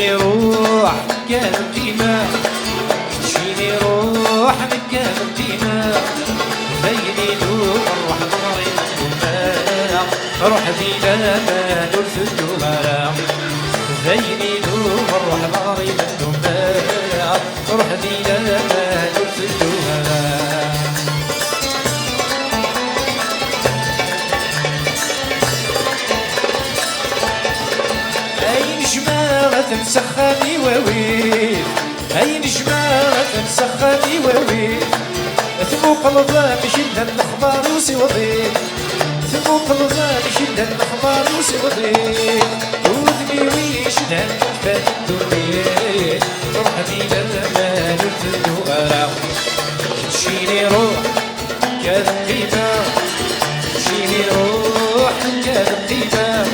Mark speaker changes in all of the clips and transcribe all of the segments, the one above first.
Speaker 1: تمشيني روح كامل ديما، تمشيني روح كامل ديما، زيني نور روح ناري مدومة، روح ديما نور في الدومة، زيني نور روح ناري مدومة، روح ديما نور في الدومة. تنسخني وويل هاي نجمة تنسخني وويل، ثموق الظلام شلنا الأخبار وسوضيل، ثموق الظلام شلنا الأخبار وسوضيل، وذني ويشنا فات الدنيا، روحني لما نرتدو أرى، تمشيني روح كذا قيمة، تمشيني روح كذا قيمة،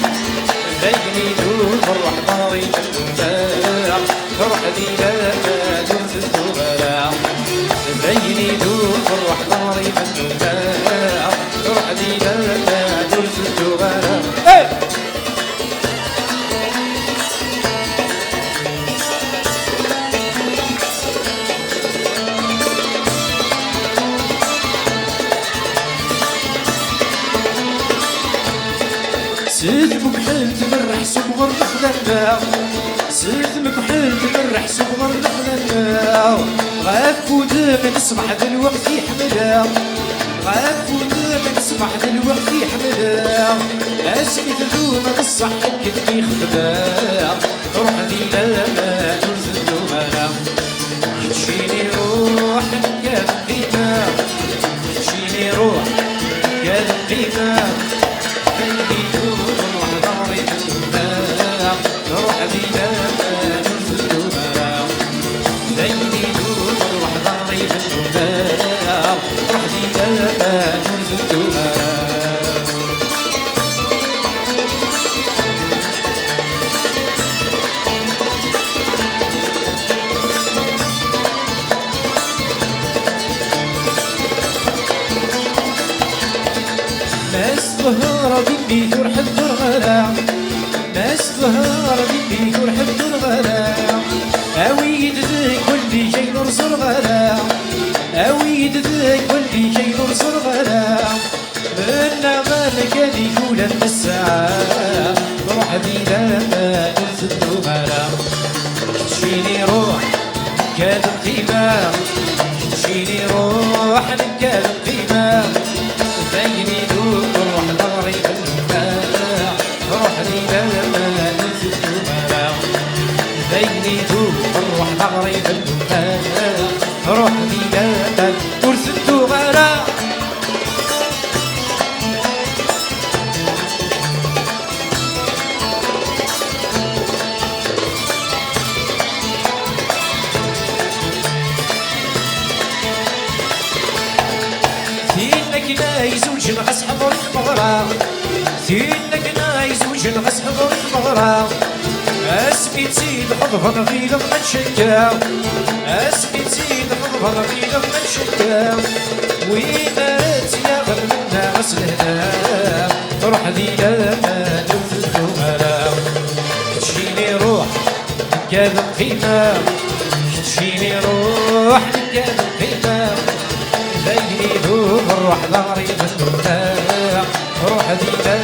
Speaker 1: زيني نور روح ناري روح ديما نور في الدوبة، زيني نور روح ناري مدومة، روح ديما نور في الدوبة. سيد مكحل تمرح صبغر الخلال، سيد مكحل تمرح صبغر الخلال، غاك ودام نسمح دلوقت يحملها، غاك ودام نسمح دلوقت يحملها، اسمي تذوم الصح كتبي خدمها، روح ديما نور في الدومة، تمشيني روح كان قيمة، تمشيني روح كان قيمة، زيني نور روح ناري مدومة، روح ديما نور في الدومة، زيني نور روح ناري مدومة، روح ديما نور في الدومة. ناس ظهر بيبي جرح الدرغلا، ناس ظهر بيبي جرح الدرغلا، اويد ذيك واللي جاي نرص الغلا، اويد ذيك واللي جاي نرص الغلا، منا مالك هذي جولة الساعة، روح ديما نور في الدومة، تمشيني روح كان قيمة، تمشيني روح كان قيمة، زيني نور روح ناري مدومة، روح ديما نور في الدومة، زيني نور روح ناري مدومة، روح ديما نور في الدومة. نايز وجنغس حضر المغرى، سينك نايز وجنغس حضر المغرى، اسمي تزيد حضر في لما تشكا، اسمي تزيد حضر في لما تشكا، ويمات يا غير منا غسل هنا، روح ديما نور في الدومة، تمشيني روح كذا قيمة، تمشيني روح كذا قيمة، زيني نور روح ناري مدومة، روح ديما